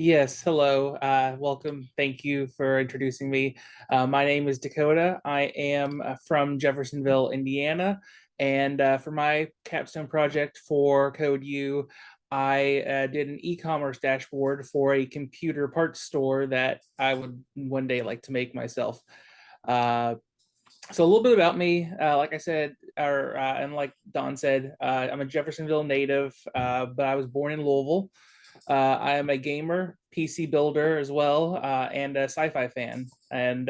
Yes, hello. Welcome. Thank you for introducing me. My name is Dakota. I am from Jeffersonville, Indiana. And for my capstone project for Code U, I did an e-commerce dashboard for a computer parts store that I would one day like to make myself. Uh, so a little bit about me, like I said, and like Don said, I'm a Jeffersonville native, but I was born in Louisville. I am a gamer, PC builder as well, and a sci-fi fan. And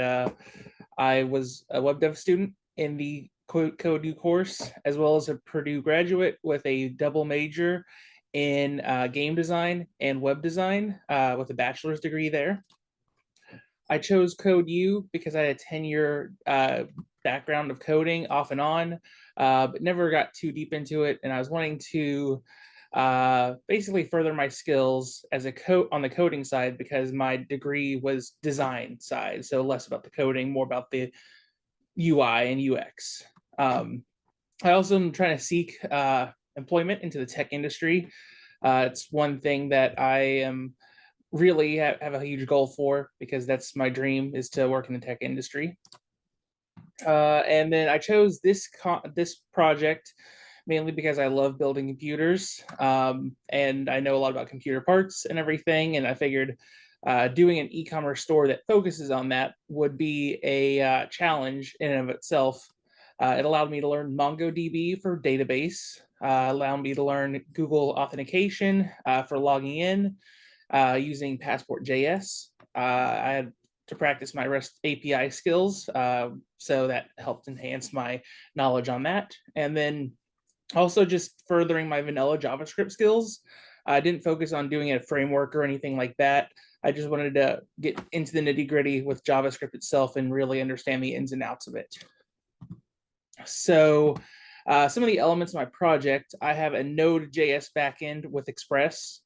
I was a web dev student in the Code U course, as well as a Purdue graduate with a double major in game design and web design with a bachelor's degree there. I chose Code U because I had a 10-year background of coding off and on, but never got too deep into it. And I was wanting to basically further my skills as a on the coding side because my degree was design side, so less about the coding, more about the UI and UX. I also am trying to seek employment into the tech industry. It's one thing that I am really have a huge goal for because that's my dream is to work in the tech industry. And then I chose this project mainly because I love building computers, and I know a lot about computer parts and everything. And I figured doing an e-commerce store that focuses on that would be a challenge in and of itself. It allowed me to learn MongoDB for database, allowed me to learn Google authentication for logging in using Passport.js. I had to practice my REST API skills, so that helped enhance my knowledge on that. And then also just furthering my vanilla JavaScript skills. I didn't focus on doing a framework or anything like that. I just wanted to get into the nitty gritty with JavaScript itself and really understand the ins and outs of it. So some of the elements of my project, I have a Node.js backend with Express.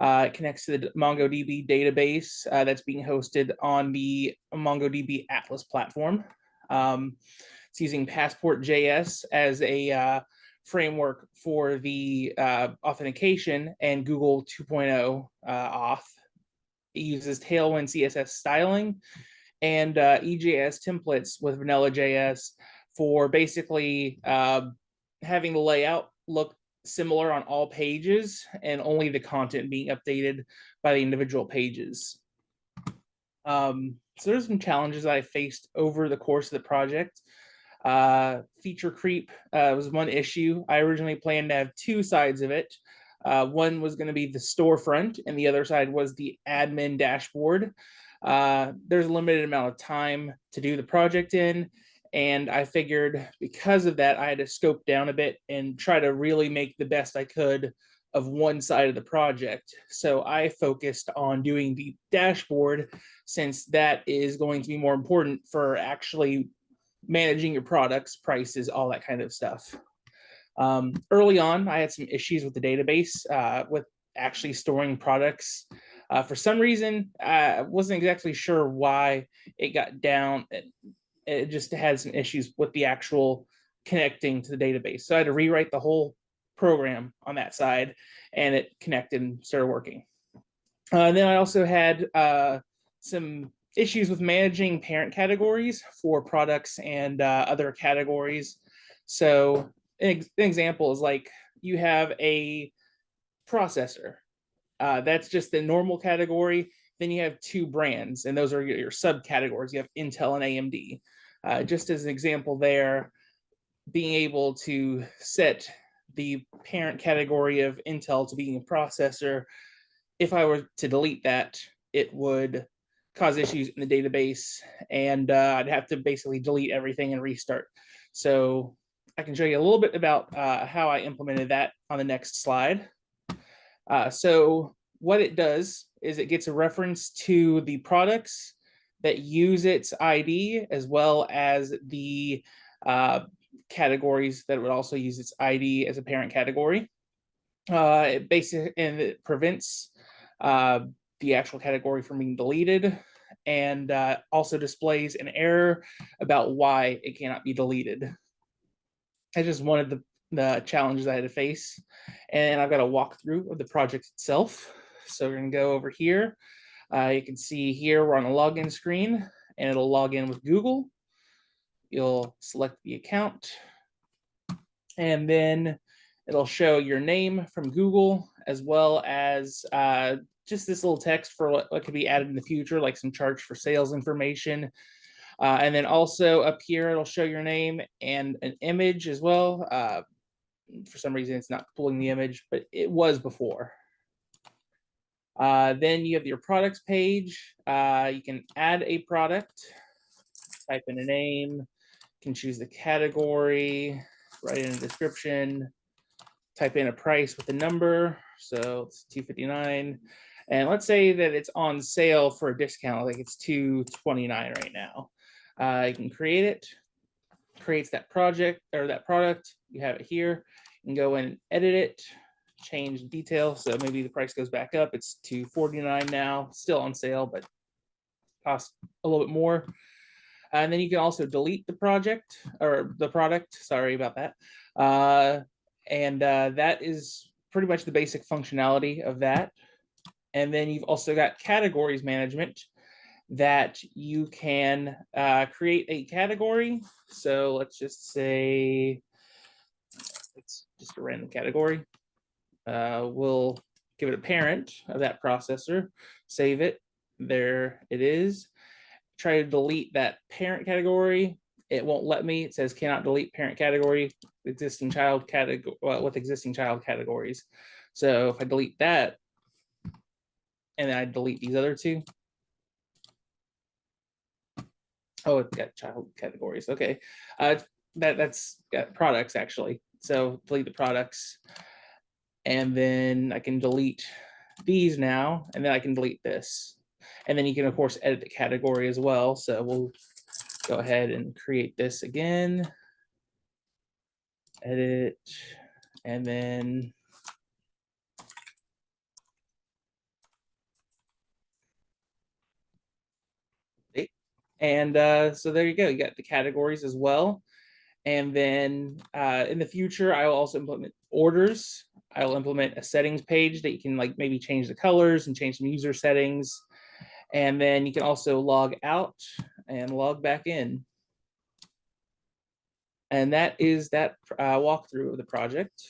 It connects to the MongoDB database that's being hosted on the MongoDB Atlas platform. It's using Passport.js as a framework for the authentication and Google 2.0 auth. It uses Tailwind CSS styling and EJS templates with Vanilla.js for basically having the layout look similar on all pages and only the content being updated by the individual pages. So there's some challenges I faced over the course of the project. Feature creep was one issue. I originally planned to have two sides of it. One was going to be the storefront, and the other side was the admin dashboard. There's a limited amount of time to do the project in, and I figured because of that, I had to scope down a bit and try to really make the best I could of one side of the project. So I focused on doing the dashboard since that is going to be more important for actually managing your products, prices, all that kind of stuff. Early on, I had some issues with the database with actually storing products. For some reason, I wasn't exactly sure why it got down. It just had some issues with the actual connecting to the database. So I had to rewrite the whole program on that side, and it connected and started working. Then I also had some issues with managing parent categories for products and other categories. So an example is like you have a processor. That's just the normal category. Then you have two brands, and those are your subcategories. You have Intel and AMD. Just as an example there, being able to set the parent category of Intel to being a processor, if I were to delete that, it would cause issues in the database, and I'd have to basically delete everything and restart. So I can show you a little bit about how I implemented that on the next slide. So what it does is it gets a reference to the products that use its ID, as well as the categories that would also use its ID as a parent category. It basically and it prevents the actual category from being deleted, and also displays an error about why it cannot be deleted. That's just one of the challenges I had to face, and I've got a walkthrough of the project itself. So we're gonna go over here. You can see here we're on a login screen, and it'll log in with Google. You'll select the account, and then it'll show your name from Google, as well as just this little text for what could be added in the future, like some charge for sales information. And then also up here, it'll show your name and an image as well. For some reason, it's not pulling the image, but it was before. Then you have your products page. You can add a product, type in a name, can choose the category, write in a description, type in a price with a number. So it's $2.59. And let's say that it's on sale for a discount, like it's $2.29 right now. You can create it, creates that project or that product. You have it here. You can go in and edit it, change details. So maybe the price goes back up. It's $2.49 now, still on sale, but costs a little bit more. And then you can also delete the project or the product. Sorry about that. That is pretty much the basic functionality of that. And then you've also got categories management that you can create a category. So let's just say it's just a random category. We'll give it a parent of that processor, save it. There it is. Try to delete that parent category. It won't let me. It says cannot delete parent category existing child category with existing child categories. So if I delete that, and then I delete these other two. Oh, it's got child categories. Okay, that's got products actually. So delete the products, and then I can delete these now, and then I can delete this. And then you can, of course, edit the category as well. So we'll go ahead and create this again. Edit, and then so there you go. You got the categories as well. And then in the future, I will also implement orders. I will implement a settings page that you can like maybe change the colors and change some user settings. And then you can also log out and log back in. And that is that walkthrough of the project.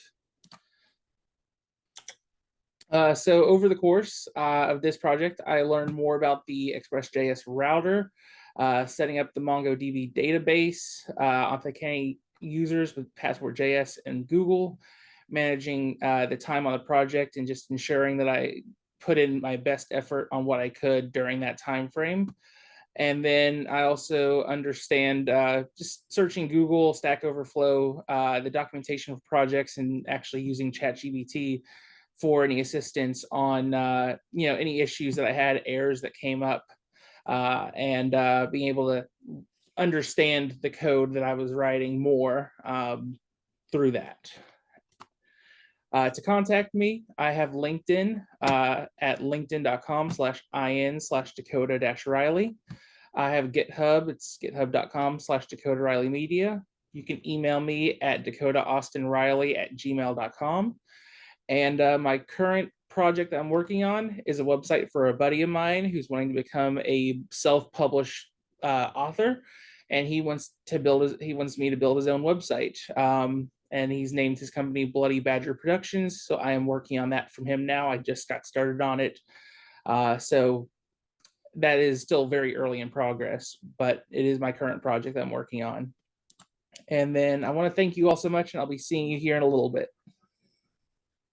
So over the course of this project, I learned more about the Express.js router, setting up the MongoDB database, authenticating users with Passport.js and Google, managing the time on the project, and just ensuring that I put in my best effort on what I could during that time frame. And then I also understand just searching Google, Stack Overflow, the documentation of projects, and actually using ChatGPT for any assistance on any issues that I had, errors that came up, and being able to understand the code that I was writing more through that. To contact me, I have LinkedIn at linkedin.com/in/Dakota-Riley. I have GitHub. It's github.com/Dakota-Riley-Media. You can email me at dakotaAustinRiley@gmail.com. And my current project that I'm working on is a website for a buddy of mine who's wanting to become a self-published author, and he wants me to build his own website. And he's named his company Bloody Badger Productions. So I am working on that from him now. I just got started on it. So that is still very early in progress, but it is my current project that I'm working on. And then I want to thank you all so much, and I'll be seeing you here in a little bit.